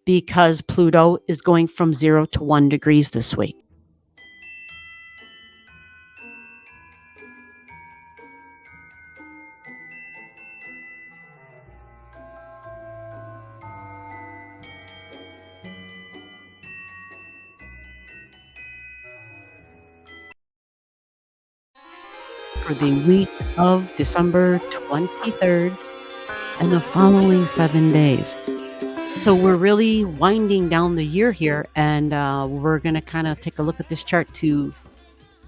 because Pluto is going from 0 to 1 degrees this week. For the week of December 23rd and the following 7 days. So we're really winding down the year here, and we're going to kind of take a look at this chart to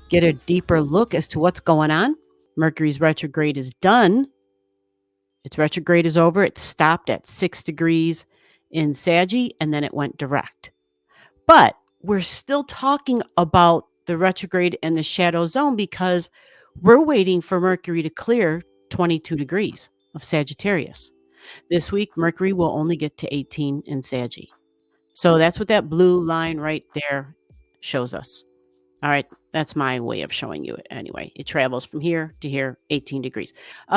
get a deeper look as to what's going on. Mercury's retrograde is done. Its retrograde is over. It stopped at 6 degrees in Saggy, and then it went direct. But we're still talking about the retrograde and the shadow zone because we're waiting for Mercury to clear 22 degrees of Sagittarius. This week, Mercury will only get to 18 in Saggy. So that's what that blue line right there shows us. All right, that's my way of showing you it anyway. It travels from here to here, 18 degrees.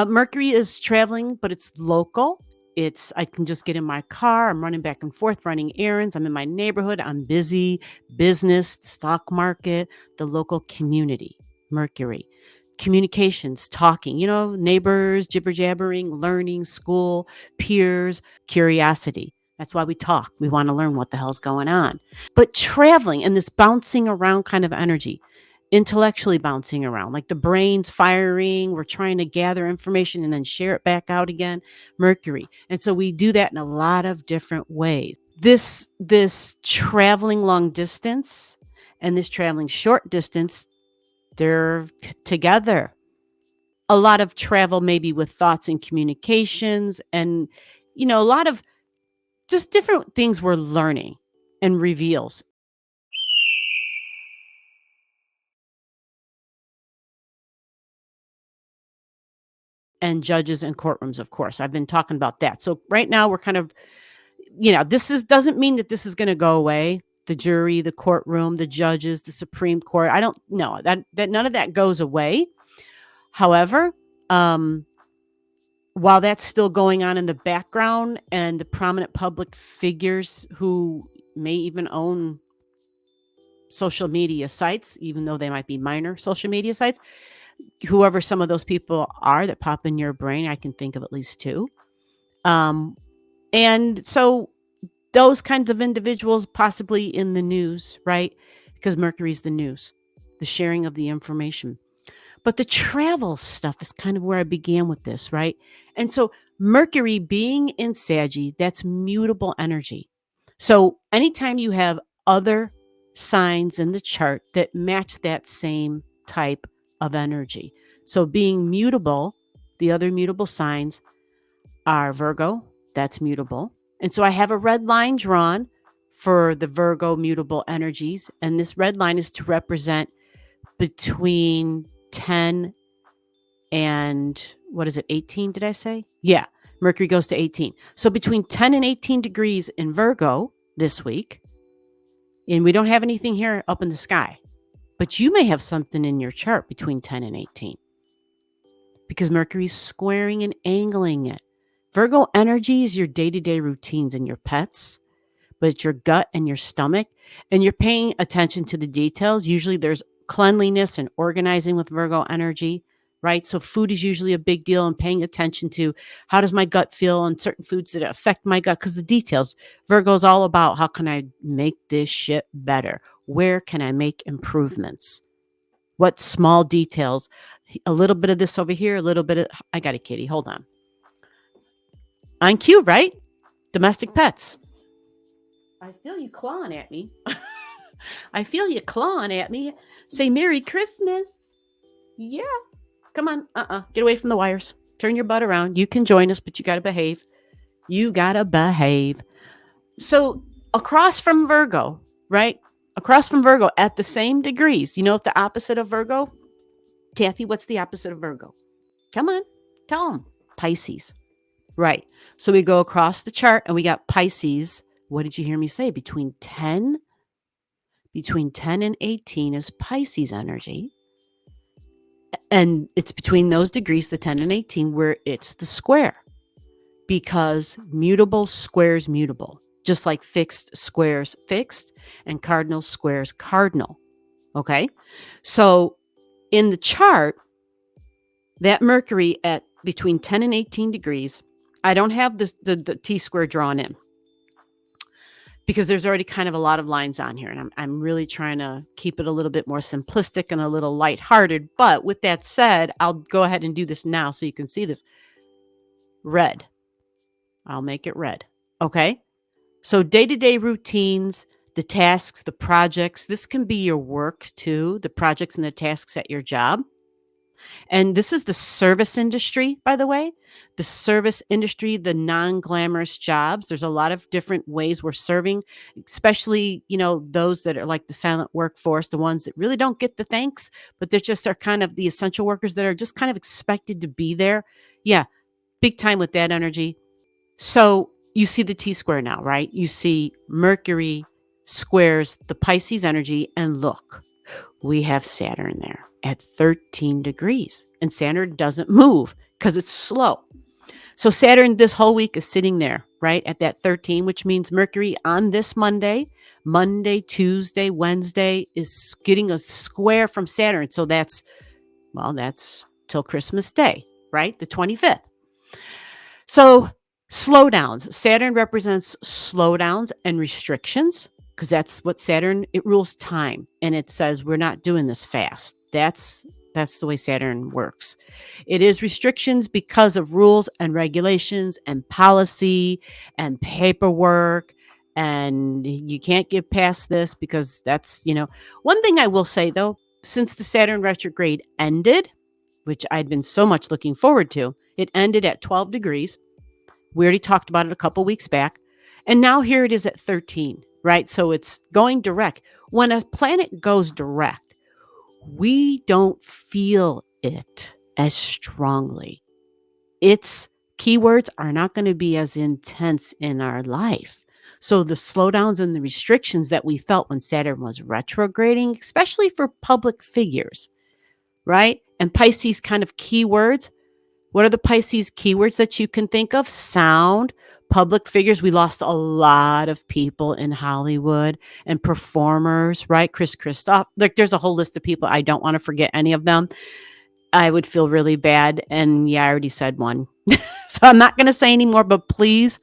Mercury is traveling, but it's local. I can just get in my car. I'm running back and forth, running errands. I'm in my neighborhood. I'm busy. Business, the stock market, the local community. Mercury. Communications, talking, neighbors, jibber jabbering, learning, school, peers, curiosity. That's why we talk. We want to learn what the hell's going on. But traveling and this bouncing around kind of energy, intellectually bouncing around, like the brain's firing. We're trying to gather information and then share it back out again. Mercury. And so we do that in a lot of different ways. This traveling long distance and this traveling short distance, they're together. A lot of travel maybe with thoughts and communications and, a lot of just different things we're learning and reveals. And judges and courtrooms, of course. I've been talking about that. So right now we're kind of, doesn't mean that this is going to go away. The jury, the courtroom, the judges, the Supreme Court. I don't know that none of that goes away. However, while that's still going on in the background and the prominent public figures who may even own social media sites, even though they might be minor social media sites, whoever some of those people are that pop in your brain, I can think of at least two. And so those kinds of individuals possibly in the news, right? Because Mercury's the news, the sharing of the information. But the travel stuff is kind of where I began with this, right? And so Mercury being in Saggy, that's mutable energy. So anytime you have other signs in the chart that match that same type of energy. So being mutable, the other mutable signs are Virgo, that's mutable. And so I have a red line drawn for the Virgo mutable energies. And this red line is to represent between 10 and 18, did I say? Yeah, Mercury goes to 18. So between 10 and 18 degrees in Virgo this week, and we don't have anything here up in the sky, but you may have something in your chart between 10 and 18 because Mercury's squaring and angling it. Virgo energy is your day-to-day routines and your pets, but it's your gut and your stomach, and you're paying attention to the details. Usually there's cleanliness and organizing with Virgo energy, right? So food is usually a big deal, and paying attention to how does my gut feel on certain foods that affect my gut, because the details. Virgo's all about how can I make this shit better? Where can I make improvements? What small details? A little bit of this over here, a little bit of, I got a kitty, hold on. On cue, right? Domestic pets. I feel you clawing at me. I feel you clawing at me. Say Merry Christmas. Yeah. Come on. Get away from the wires. Turn your butt around. You can join us, but you got to behave. You got to behave. So across from Virgo, right? Across from Virgo at the same degrees. You know, if the opposite of Virgo, Taffy, what's the opposite of Virgo? Come on. Tell them. Pisces. Right. So we go across the chart and we got Pisces. What did you hear me say? Between 10 and 18 is Pisces energy. And it's between those degrees, the 10 and 18, where it's the square. Because mutable squares mutable. just like fixed squares fixed and cardinal squares cardinal. Okay. So in the chart, that Mercury at between 10 and 18 degrees, I don't have the T square drawn in because there's already kind of a lot of lines on here. And I'm really trying to keep it a little bit more simplistic and a little lighthearted. But with that said, I'll go ahead and do this now so you can see this. Red. I'll make it red. Okay. So day-to-day routines, the tasks, the projects, this can be your work too, the projects and the tasks at your job. And this is the service industry, by the way. The service industry, the non-glamorous jobs. There's a lot of different ways we're serving, especially, those that are like the silent workforce, the ones that really don't get the thanks, but they're just are kind of the essential workers that are just kind of expected to be there. Yeah, big time with that energy. So you see the T square now, right? You see Mercury squares the Pisces energy, and look, we have Saturn there at 13 degrees, and Saturn doesn't move because it's slow. So Saturn this whole week is sitting there, right, at that 13, which means Mercury on this Monday, Tuesday, Wednesday is getting a square from Saturn. So that's till Christmas Day, right? The 25th. So slowdowns. Saturn represents slowdowns and restrictions because that's what Saturn, it rules time. And it says we're not doing this fast. That's the way Saturn works. It is restrictions because of rules and regulations and policy and paperwork. And you can't get past this because that's, one thing I will say though, since the Saturn retrograde ended, which I'd been so much looking forward to, it ended at 12 degrees. We already talked about it a couple weeks back. And now here it is at 13, right? So it's going direct. When a planet goes direct, we don't feel it as strongly. Its keywords are not going to be as intense in our life. So the slowdowns and the restrictions that we felt when Saturn was retrograding, especially for public figures, right? And Pisces kind of keywords. What are the Pisces keywords that you can think of? Sound, public figures. We lost a lot of people in Hollywood and performers, right? Chris Christoph. There's a whole list of people. I don't want to forget any of them. I would feel really bad. And yeah, I already said one. So I'm not going to say anymore, but please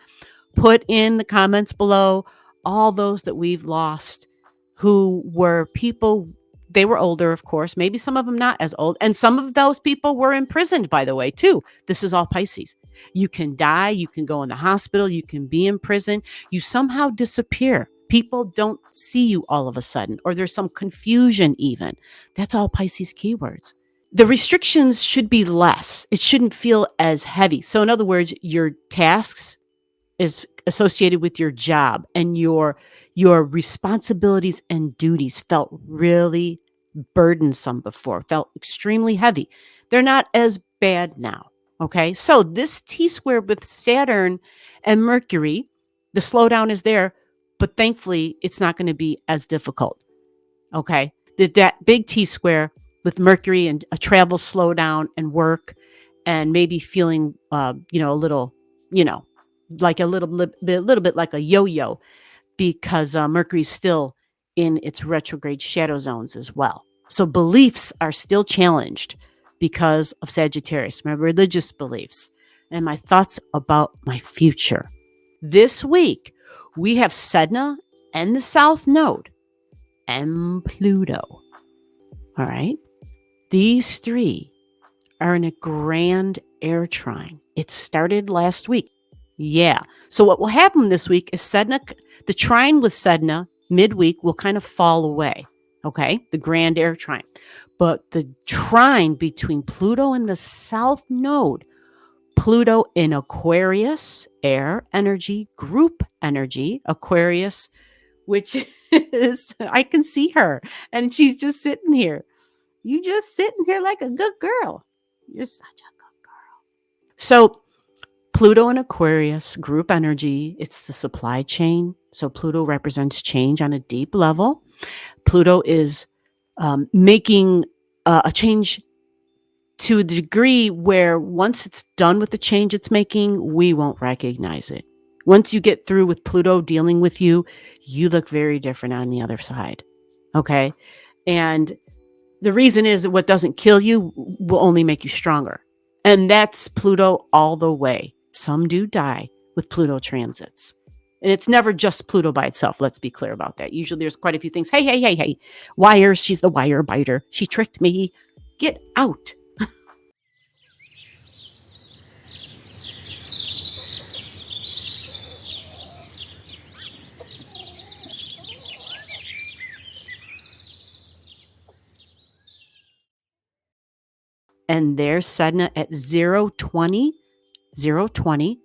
put in the comments below all those that we've lost who were people. They were older, of course, maybe some of them not as old. And some of those people were imprisoned, by the way, too. This is all Pisces. You can die. You can go in the hospital. You can be in prison. You somehow disappear. People don't see you all of a sudden, or there's some confusion even. That's all Pisces keywords. The restrictions should be less. It shouldn't feel as heavy. So in other words, your tasks is associated with your job and your responsibilities and duties felt really burdensome before, felt extremely heavy. They're not as bad now. Okay. So this T square with Saturn and Mercury, the slowdown is there, but thankfully it's not going to be as difficult. Okay. That big T square with Mercury and a travel slowdown and work and maybe feeling, a little, like a little bit like a yo-yo because Mercury's still in its retrograde shadow zones as well. So beliefs are still challenged because of Sagittarius, my religious beliefs and my thoughts about my future. This week, we have Sedna and the South Node and Pluto. All right. These three are in a grand air trine. It started last week. Yeah. So what will happen this week is Sedna, the trine with Sedna midweek will kind of fall away. Okay. The grand air trine. But the trine between Pluto and the South Node, Pluto in Aquarius, air energy, group energy, Aquarius, which is, I can see her and she's just sitting here. You just sitting here like a good girl. You're such a good girl. So Pluto in Aquarius, group energy, it's the supply chain. So Pluto represents change on a deep level. Pluto is making a change to a degree where once it's done with the change it's making, we won't recognize it. Once you get through with Pluto dealing with you, you look very different on the other side. Okay. And the reason is that what doesn't kill you will only make you stronger. And that's Pluto all the way. Some do die with Pluto transits. And it's never just Pluto by itself. Let's be clear about that. Usually there's quite a few things. Hey, hey, hey, hey. Wires. She's the wire biter. She tricked me. Get out. And there's Sedna at 020, 020.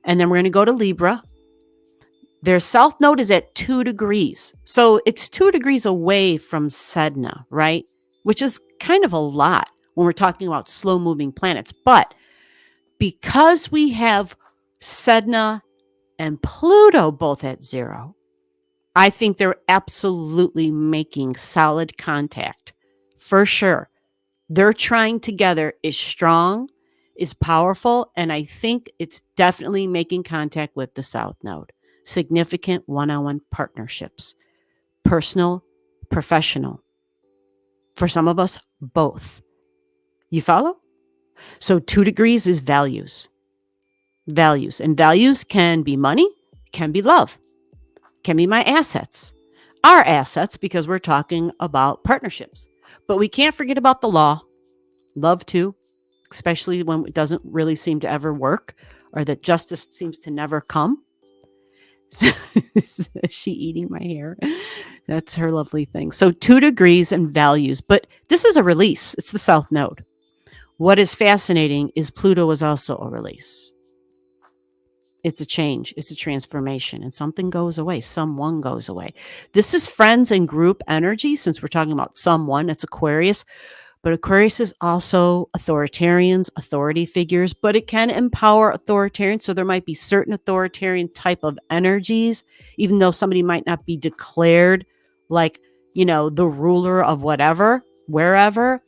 And then we're going to go to Libra. Their south node is at 2 degrees. So it's 2 degrees away from Sedna, right? Which is kind of a lot when we're talking about slow moving planets. But because we have Sedna and Pluto both at 0, I think they're absolutely making solid contact for sure. Their trying together is strong, is powerful, and I think it's definitely making contact with the South Node. Significant one-on-one partnerships, personal, professional. For some of us, both. You follow? So 2 degrees is values. Values. And values can be money, can be love, can be my assets. Our assets, because we're talking about partnerships. But we can't forget about the law. Love too, especially when it doesn't really seem to ever work or that justice seems to never come. Is she eating my hair? That's her lovely thing. So 2 degrees and values, but this is a release. It's the South Node. What is fascinating is Pluto is also a release. It's a change. It's a transformation, and something goes away. Someone goes away. This is friends and group energy. Since we're talking about someone, it's Aquarius. But Aquarius is also authoritarians, authority figures, but it can empower authoritarians. So there might be certain authoritarian type of energies, even though somebody might not be declared like, the ruler of whatever, wherever.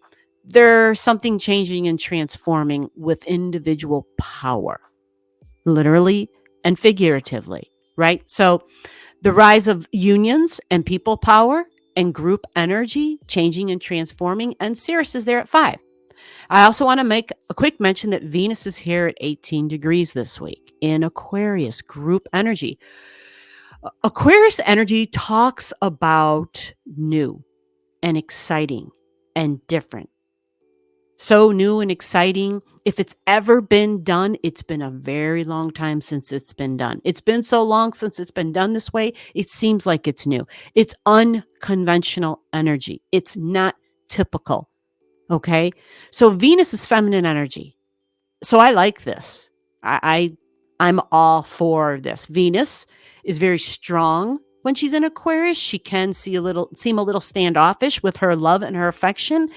There's something changing and transforming with individual power, literally and figuratively, right? So the rise of unions and people power and group energy changing and transforming. And Sirius is there at 5. I also want to make a quick mention that Venus is here at 18 degrees this week in Aquarius, group energy. Aquarius energy talks about new and exciting and different. So new and exciting. If it's ever been done, it's been a very long time since it's been done. It's been so long since it's been done this way, it seems like it's new. It's unconventional energy. It's not typical. Okay. So Venus is feminine energy. So I like this. I'm all for this. Venus is very strong when she's in Aquarius. She can seem a little standoffish with her love and her affection,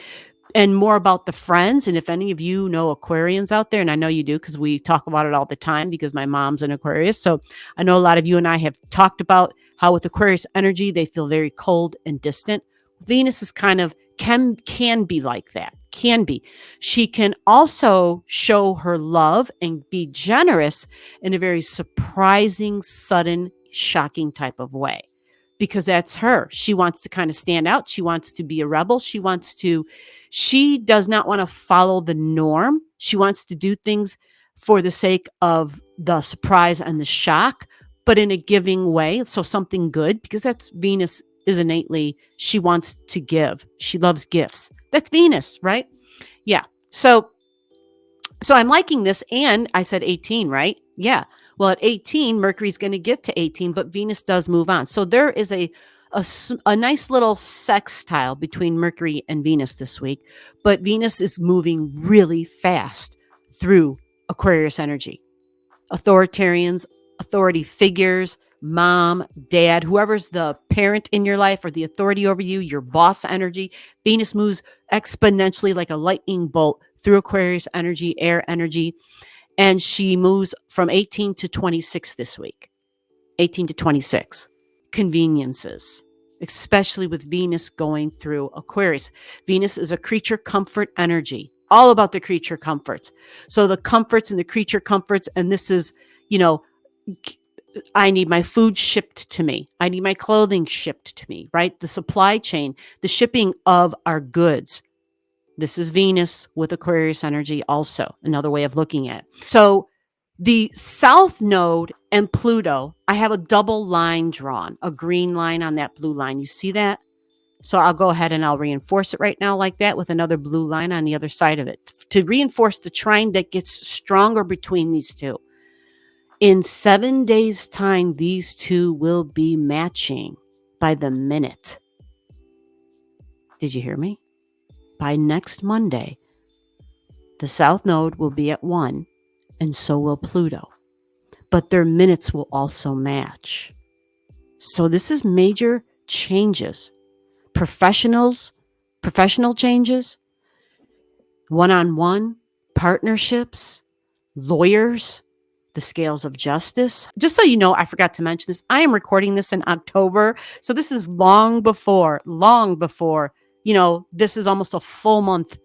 and more about the friends. And if any of you know Aquarians out there, and I know you do because we talk about it all the time because my mom's an Aquarius. So I know a lot of you and I have talked about how with Aquarius energy, they feel very cold and distant. Venus is kind of can be like that. Can be. She can also show her love and be generous in a very surprising, sudden, shocking type of way. Because that's her. She wants to kind of stand out. She wants to be a rebel. She does not want to follow the norm. She wants to do things for the sake of the surprise and the shock, but in a giving way. So something good, because that's Venus is innately, she wants to give. She loves gifts. That's Venus, right? Yeah. So I'm liking this. And I said 18, right? Yeah. Well, at 18, Mercury's going to get to 18, but Venus does move on. So there is a nice little sextile between Mercury and Venus this week, but Venus is moving really fast through Aquarius energy. Authoritarians, authority figures, mom, dad, whoever's the parent in your life or the authority over you, your boss energy. Venus moves exponentially like a lightning bolt through Aquarius energy, air energy. And she moves from 18 to 26 this week. 18 to 26. Conveniences, especially with Venus going through Aquarius. Venus is a creature comfort energy, all about the creature comforts. So the comforts and the creature comforts, and this is, I need my food shipped to me. I need my clothing shipped to me, right? The supply chain, the shipping of our goods. This is Venus with Aquarius energy also, another way of looking at it. So the South Node and Pluto, I have a double line drawn, a green line on that blue line. You see that? So I'll go ahead and I'll reinforce it right now like that with another blue line on the other side of it to reinforce the trine that gets stronger between these two. In 7 days' time, these two will be matching by the minute. Did you hear me? By next Monday, the South Node will be at 1, and so will Pluto. But their minutes will also match. So this is major changes. Professional changes, one-on-one, partnerships, lawyers, the scales of justice. Just so you know, I forgot to mention this. I am recording this in October. So this is long before, this is almost a full month.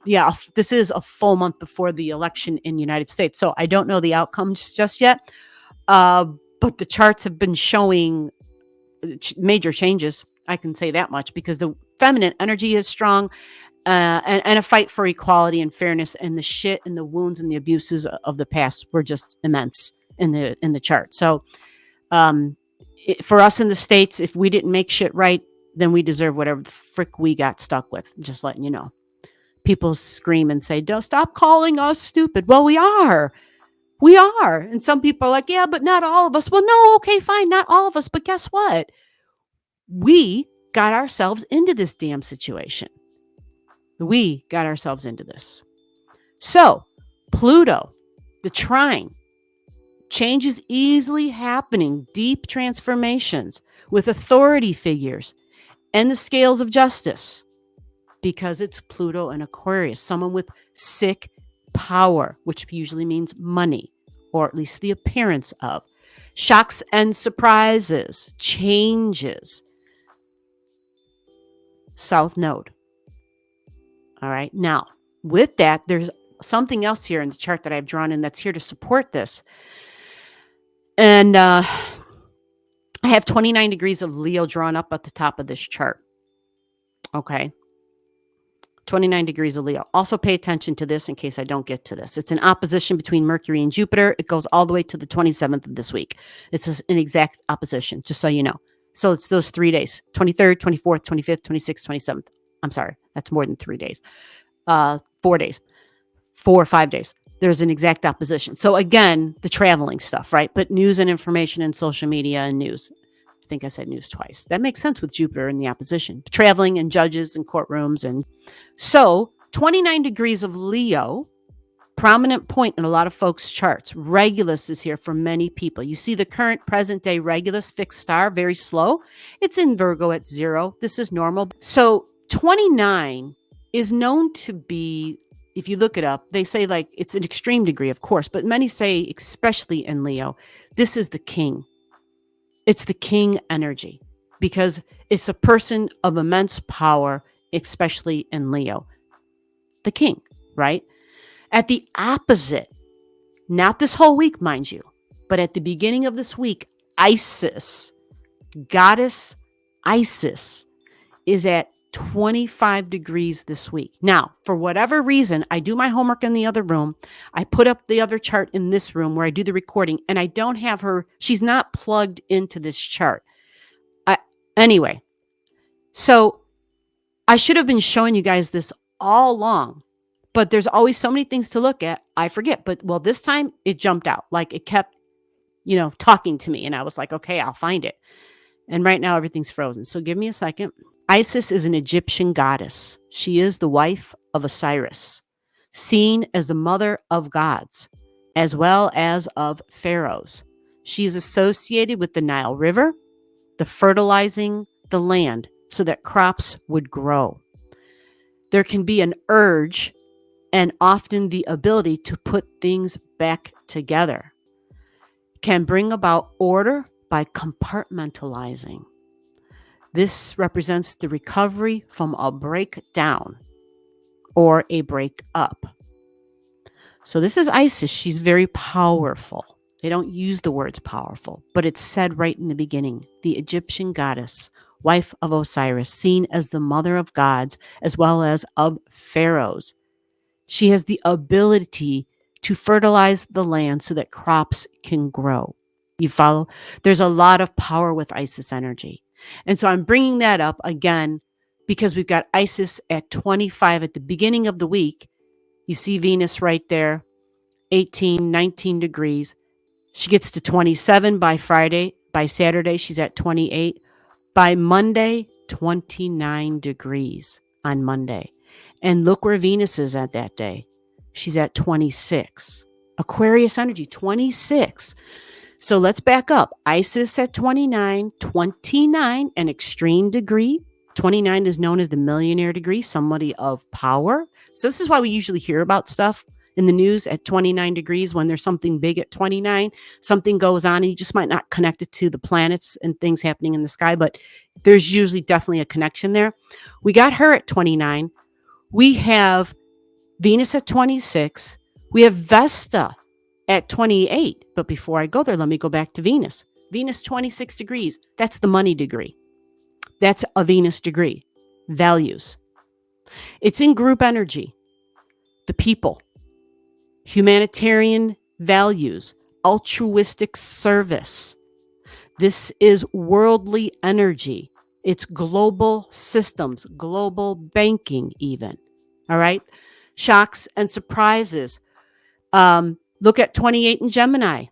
Yeah, this is a full month before the election in the United States. So I don't know the outcomes just yet. But the charts have been showing major changes. I can say that much because the feminine energy is strong. And a fight for equality and fairness, and the shit and the wounds and the abuses of the past were just immense in the chart. So for us in the States, if we didn't make shit right, then we deserve whatever the frick we got stuck with. Just letting you know. People scream and say, "Don't stop calling us stupid." Well, we are. And some people are like, "Yeah, but not all of us." Well, no, okay, fine, not all of us. But guess what? We got ourselves into this damn situation. We got ourselves into this. So, Pluto, the trine, changes easily happening, deep transformations with authority figures and the scales of justice, because it's Pluto and Aquarius, someone with sick power, which usually means money, or at least the appearance of. Shocks and surprises, changes. South Node. All right. Now, with that, there's something else here in the chart that I've drawn in that's here to support this. And I have 29 degrees of Leo drawn up at the top of this chart. Okay. 29 degrees of Leo. Also pay attention to this in case I don't get to this. It's an opposition between Mercury and Jupiter. It goes all the way to the 27th of this week. It's an exact opposition, just so you know. So it's those 3 days, 23rd, 24th, 25th, 26th, 27th. I'm sorry. That's more than 3 days. 4 days. 4 or 5 days. There's an exact opposition. So again, the traveling stuff, right? But news and information and social media and news. I think I said news twice. That makes sense with Jupiter in the opposition. Traveling and judges and courtrooms. And so 29 degrees of Leo, prominent point in a lot of folks' charts. Regulus is here for many people. You see the current present day Regulus fixed star, very slow. It's in Virgo at 0. This is normal. So 29 is known to be, if you look it up, they say like it's an extreme degree, of course, but many say, especially in Leo, this is the king. It's the king energy because it's a person of immense power, especially in Leo. The king, right? At the opposite, not this whole week, mind you, but at the beginning of this week, Isis, goddess Isis, is at 25 degrees this week. Now, for whatever reason, I do my homework in the other room. I put up the other chart in this room where I do the recording, and I don't have her. She's not plugged into this chart. Anyway, so I should have been showing you guys this all along, but there's always so many things to look at. I forget, but well, this time it jumped out. Like it kept, talking to me, and I was like, okay, I'll find it. And right now everything's frozen. So give me a second. Isis is an Egyptian goddess. She is the wife of Osiris, seen as the mother of gods, as well as of pharaohs. She is associated with the Nile River, the fertilizing the land so that crops would grow. There can be an urge and often the ability to put things back together. Can bring about order by compartmentalizing. This represents the recovery from a breakdown or a breakup. So this is Isis. She's very powerful. They don't use the words powerful, but it's said right in the beginning. The Egyptian goddess, wife of Osiris, seen as the mother of gods as well as of pharaohs. She has the ability to fertilize the land so that crops can grow. You follow? There's a lot of power with Isis energy. And so I'm bringing that up again because we've got Isis at 25 at the beginning of the week. You see Venus right there, 18, 19 degrees. She gets to 27 by Friday. By Saturday, she's at 28. By Monday, 29 degrees on Monday. And look where Venus is at that day. She's at 26. Aquarius energy, 26. So let's back up. Isis at 29, 29, an extreme degree. 29 is known as the millionaire degree, somebody of power. So this is why we usually hear about stuff in the news at 29 degrees. When there's something big at 29, something goes on and you just might not connect it to the planets and things happening in the sky, but there's usually definitely a connection there. We got her at 29. We have Venus at 26. We have Vesta at 28. But before I go there, let me go back to Venus. Venus, 26 degrees. That's the money degree. That's a Venus degree. Values. It's in group energy. The people. Humanitarian values. Altruistic service. This is worldly energy. It's global systems, global banking even. All right? Shocks and surprises. Look at 28 in Gemini.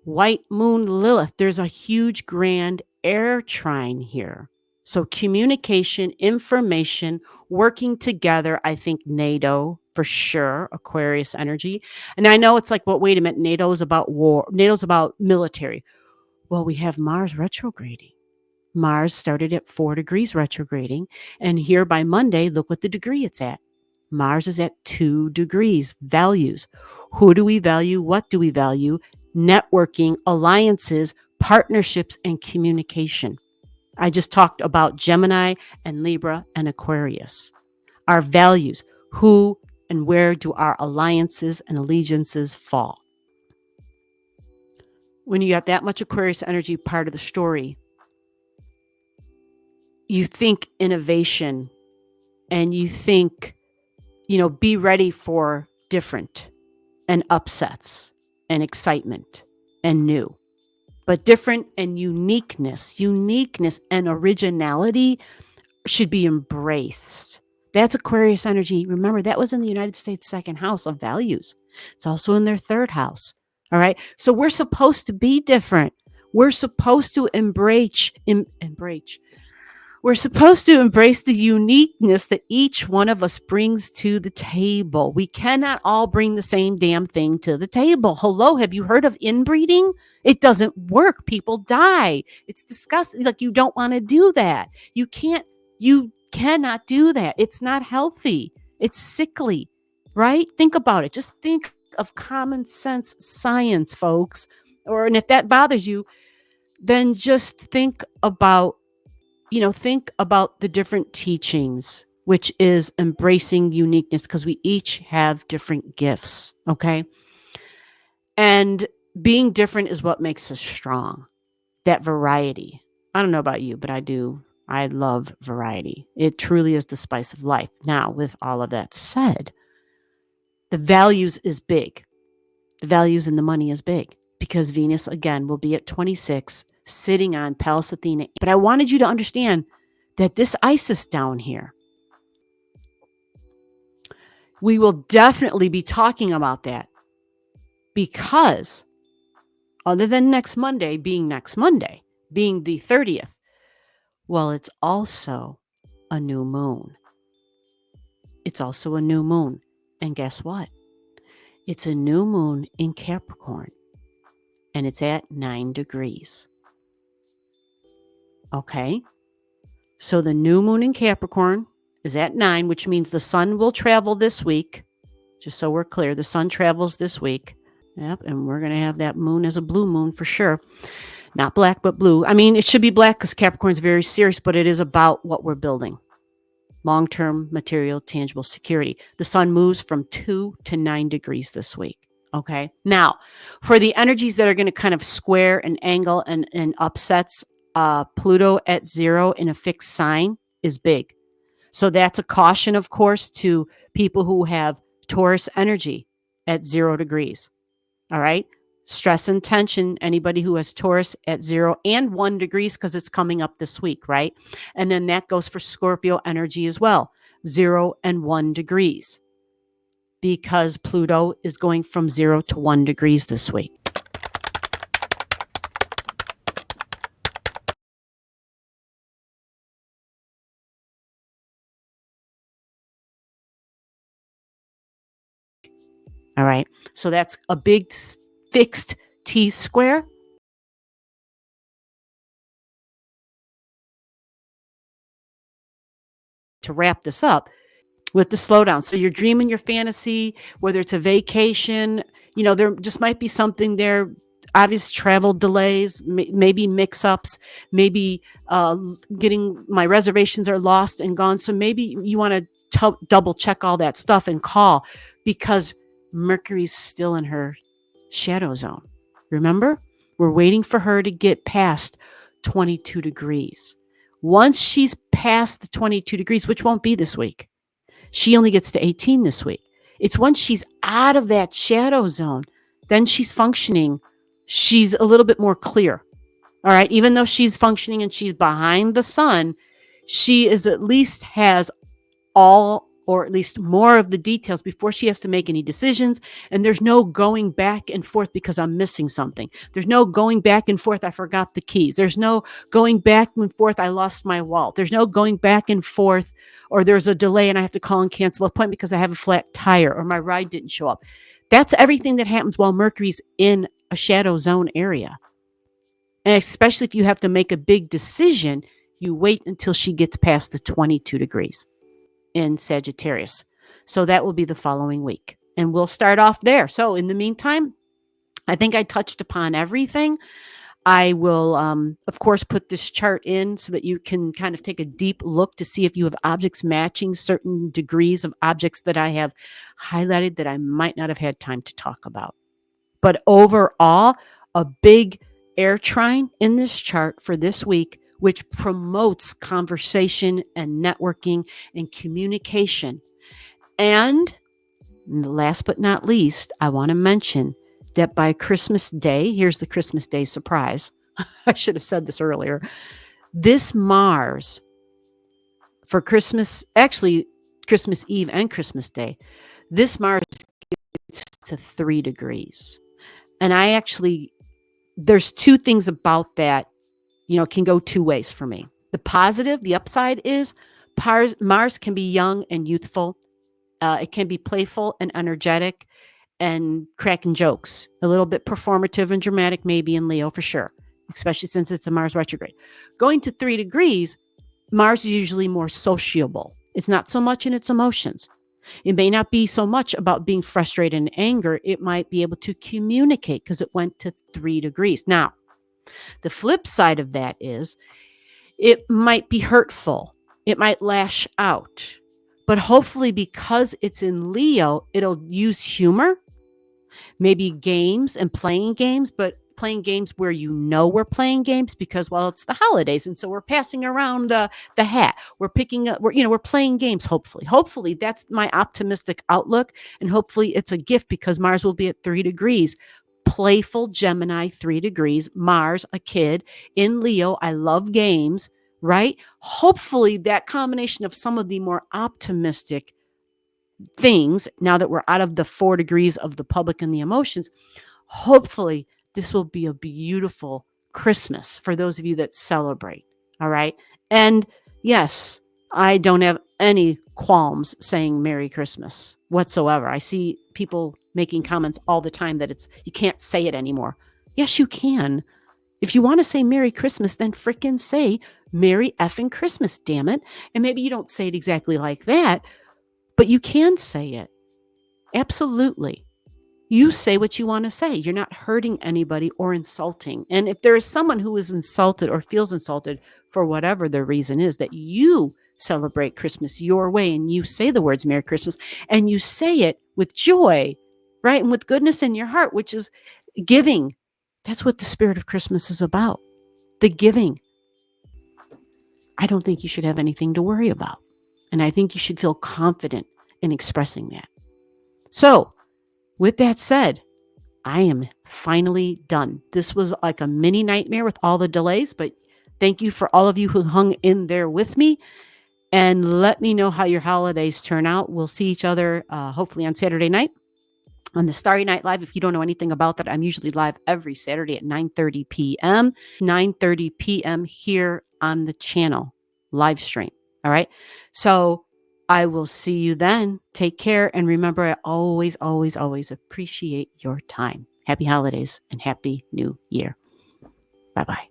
White moon Lilith. There's a huge grand air trine here. So communication, information, working together. I think NATO for sure, Aquarius energy. And I know it's like, well, wait a minute. NATO is about war. NATO's about military. Well, we have Mars retrograding. Mars started at 4 degrees retrograding. And here by Monday, look what the degree it's at. Mars is at 2 degrees. Values. Who do we value? What do we value? Networking, alliances, partnerships, and communication. I just talked about Gemini and Libra and Aquarius. Our values. Who and where do our alliances and allegiances fall? When you got that much Aquarius energy part of the story, you think innovation and you think, be ready for different and upsets and excitement and new. But different and uniqueness and originality should be embraced. That's Aquarius energy. Remember, that was in the United States' second house of values. It's also in their third house. All right. So we're supposed to be different. We're supposed to embrace. We're supposed to embrace the uniqueness that each one of us brings to the table. We cannot all bring the same damn thing to the table. Hello, have you heard of inbreeding? It doesn't work. People die. It's disgusting. Like, you don't want to do that. You cannot do that. It's not healthy. It's sickly, right? Think about it. Just think of common sense science, folks. And if that bothers you, then just think about the different teachings, which is embracing uniqueness, because we each have different gifts, okay? And being different is what makes us strong, that variety. I don't know about you, but I do. I love variety. It truly is the spice of life. Now, with all of that said, the values is big. The values and the money is big, because Venus, again, will be at 26, sitting on Pallas Athena. But I wanted you to understand that this Isis down here, we will definitely be talking about that, because other than next Monday being the 30th, well, it's also a new moon. It's also a new moon. And guess what? It's a new moon in Capricorn, and it's at 9 degrees. Okay, so the new moon in Capricorn is at 9, which means the sun will travel this week. Just so we're clear, the sun travels this week. Yep, and we're going to have that moon as a blue moon for sure. Not black, but blue. I mean, it should be black because Capricorn's very serious, but it is about what we're building. Long-term, material, tangible security. The sun moves from 2 to 9 degrees this week. Okay. Now, for the energies that are going to kind of square and angle and upsets, Pluto at 0 in a fixed sign is big. So that's a caution, of course, to people who have Taurus energy at 0 degrees. All right. Stress and tension, anybody who has Taurus at 0 and 1 degrees, because it's coming up this week, right? And then that goes for Scorpio energy as well, 0 and 1 degrees, because Pluto is going from 0 to 1 degrees this week. All right. So that's a big fixed T square. To wrap this up with the slowdown. So you're dreaming your fantasy, whether it's a vacation, there just might be something there, obvious travel delays, maybe mix-ups, maybe getting my reservations are lost and gone. So maybe you want to double check all that stuff and call, because Mercury's still in her shadow zone. Remember, we're waiting for her to get past 22 degrees. Once she's past the 22 degrees, which won't be this week, she only gets to 18 this week. It's once she's out of that shadow zone, then she's functioning. She's a little bit more clear. All right. Even though she's functioning and she's behind the sun, she is at least has all, or at least more of the details before she has to make any decisions. And there's no going back and forth because I'm missing something. There's no going back and forth, I forgot the keys. There's no going back and forth, I lost my wallet. There's no going back and forth, or there's a delay and I have to call and cancel an appointment because I have a flat tire or my ride didn't show up. That's everything that happens while Mercury's in a shadow zone area. And especially if you have to make a big decision, you wait until she gets past the 22 degrees. In Sagittarius. So that will be the following week. And we'll start off there. So in the meantime, I think I touched upon everything. I will, of course, put this chart in so that you can kind of take a deep look to see if you have objects matching certain degrees of objects that I have highlighted that I might not have had time to talk about. But overall, a big air trine in this chart for this week, which promotes conversation and networking and communication. And last but not least, I want to mention that by Christmas Day, here's the Christmas Day surprise. I should have said this earlier. This Mars for Christmas, actually Christmas Eve and Christmas Day, this Mars gets to 3 degrees. And there's two things about that, can go two ways for me. The positive, the upside is Mars can be young and youthful. It can be playful and energetic and cracking jokes, a little bit performative and dramatic, maybe in Leo for sure, especially since it's a Mars retrograde. Going to 3 degrees, Mars is usually more sociable. It's not so much in its emotions. It may not be so much about being frustrated and anger. It might be able to communicate because it went to 3 degrees. Now, the flip side of that is it might be hurtful. It might lash out. But hopefully, because it's in Leo, it'll use humor, maybe games and playing games, but playing games where we're playing games because, well, it's the holidays. And so we're passing around the hat. We're picking up, we're playing games, hopefully. Hopefully, that's my optimistic outlook. And hopefully, it's a gift because Mars will be at 3 degrees. Playful Gemini, 3 degrees. Mars, a kid in Leo. I love games, right? Hopefully, that combination of some of the more optimistic things, now that we're out of the 4 degrees of the public and the emotions, hopefully this will be a beautiful Christmas for those of you that celebrate. All right. And yes, I don't have any qualms saying Merry Christmas whatsoever. I see people making comments all the time that you can't say it anymore. Yes, you can. If you want to say Merry Christmas, then frickin' say Merry effing Christmas, damn it. And maybe you don't say it exactly like that, but you can say it. Absolutely. You say what you want to say. You're not hurting anybody or insulting. And if there is someone who is insulted or feels insulted for whatever the reason is, that you celebrate Christmas your way and you say the words Merry Christmas and you say it with joy, right? And with goodness in your heart, which is giving. That's what the spirit of Christmas is about. The giving. I don't think you should have anything to worry about. And I think you should feel confident in expressing that. So, with that said, I am finally done. This was like a mini nightmare with all the delays, but thank you for all of you who hung in there with me. And let me know how your holidays turn out. We'll see each other hopefully on Saturday night on the Starry Night Live. If you don't know anything about that, I'm usually live every Saturday at 9:30 p.m. 9:30 p.m. here on the channel, live stream. All right. So I will see you then. Take care. And remember, I always, always, always appreciate your time. Happy holidays and happy new year. Bye-bye.